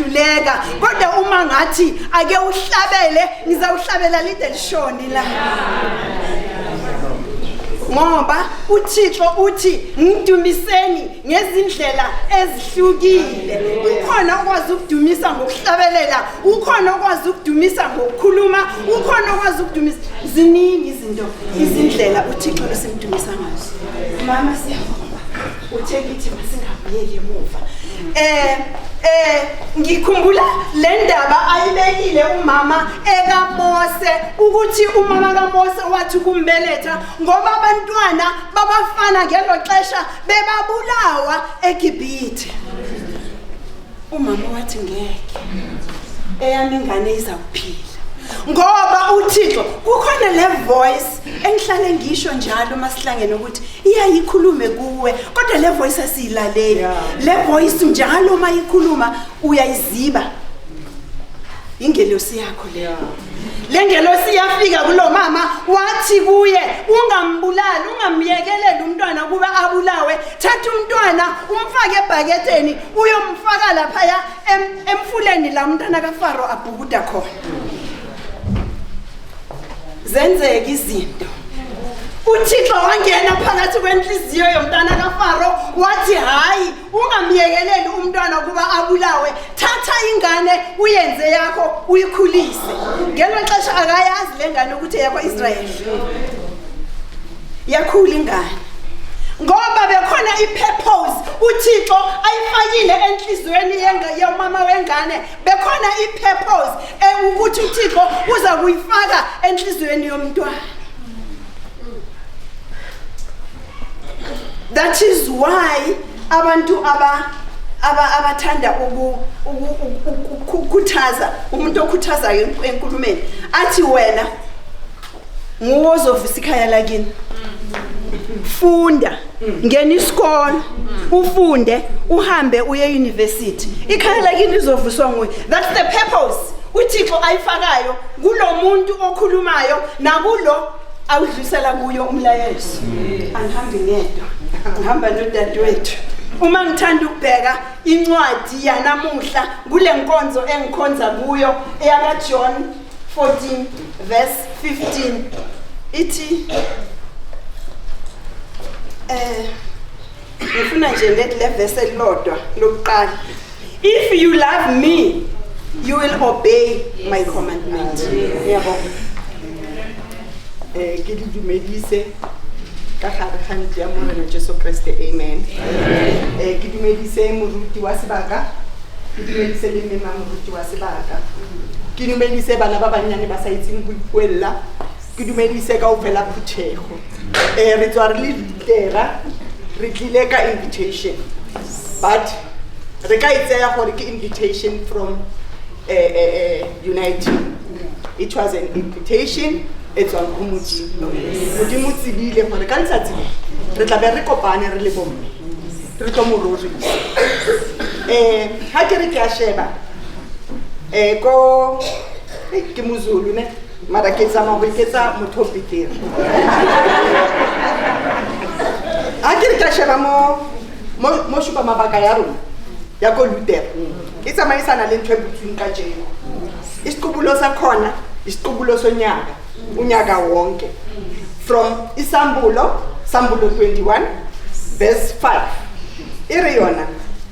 ngiyahluleka kodwa uma ngathi ake uhlabele ngizawuhlabela lide lishoni la ngoba uThixo uthi ngidumiseni ngezindlela ezihlukile ukhona okwazi ukudumisa ngokuhlabelela ukhona okwazi ukudumisa ngokukhuluma ukhona okwazi ukudumisa ziningi izindlela uThixo esimdumisa ngazo mama siyabonga uthe kithi masingabuyeli emuva ngikhumbula le ndaba ayibekile umama ekaMose ukuthi umama kaMose wathi kumbeletha ngoba abantwana babafana ngelo xesha bebabulawa eGibhithe umama wathi ngeke eyami ingane izakuphila ngoba uThixo kukhona le voice engihlale ngisho njalo masihlangene ukuthi iyayikhulume kuwe kodwa le voice asiyilaleli le voice njalo mayikhuluma uyayiziba ingelosi yakho le ngelosi yafika kulo mama wathi kuye ungambulali ungamyekeleli umntwana kuba abulawe thatha umntwana umfake ebhaketheni uyomfaka lapha emfuleni la umntwana kaFaro abhukuda khona zenzeka izinto uThixo wangena phakathi kwenhliziyo yomntana kaFaro wathi hayi ungamyekeleli umntwana kuba abulawe thatha ingane uyenze yakho uyikhulise ngelo xesha akayazi lengane ukuthi yakwa Israyeli yakhula ingane ngoba bekhona ipurpose uThixo ayifakile enhlizweni yomama wengane bekhona ipurpose ukuthi uThixo uza kuyifaka enhlizweni yomntwana that is why abantu abathanda ukukhuthaza umuntu okhuthaza enkulumeni athi wena nguwozovisa ikhaya lakini funda ngena isikole ufunde uhambe uye university ikhaya lakini lizovuswa nguwe that's the purpose uThixo ayifakayo kulo muntu okhulumayo nakulo awudlulisela kuyo umlayezo angihambi ngedwa ngihamba nodadewethu uma ngithanda ukubheka incwadi yanamuhla kule nkonzo engikhonza kuyo eyaka John 14 verse 15 ithi ngifuna nje le verse elilodwa lokuqala if you love me you will obey my commandment yabo ngidumedise ka gare ga ntse ya Morena Jesu Kriste amen ke dumedise moruti wa sebaka ke dumedise le mema moruti wa sebaka ke dumedise bana ba banyane ba sa itseng go ipuella ke dumedise ka ofela phuthego re tswa re le ditera re tlile ka invitation but re ka itseya gore ke invitation from United. It was an invitation. It's on Modimo. Modimo tsibile gore ka letsatsi re tla be re kopane re le bomme re tlo mo rorisa ha ke re ke a sheba ko ke mozulu ne mara ke tsama go iketsa motho pitiri ha ke re ke a sheba mo shupa mabaka ya rona ya ko Luther ke tsamaisana le ntwe butsweng ka jeno isiqubulo sakhona isiqubulo sonyaka unyaka wonke from Isambulo 21 verse 5 iri yona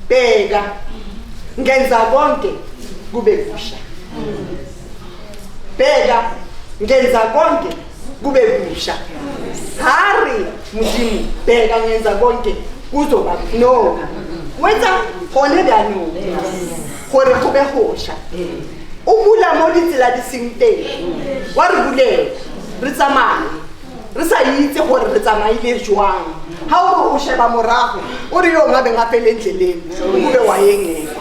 bheka ngenza konke kube kusha bheka ngenza konke kube kusha hari Modimo bheka ngenza konke kuzoba no wenza hone dano gore kube hosha ubula mo ditsela di sengteng wa re bulela re tsamaya re sa itse gore re tsamaile jwang ha o sheba morago o re yo ngabe ngapele endleleni ube wayengeka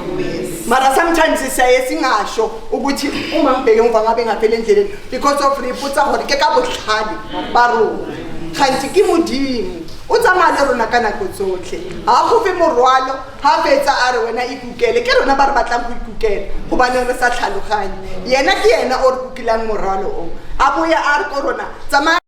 mara sometimes siyaye singasho ukuthi uma ngibheke umva ngabe ngapele endleleni because of riputsa gore ke ka botlhadi ba rona khanti ke Modimo o tsamaya le rona ka nako tsotlhe ha go fe morwalo ha fetsa a re wena ikukele ke rona ba re batlang go ikukela gobane re sa tlhaloganye yena ke yena o re kukilang morwalo o a boya a re ko rona tsamaya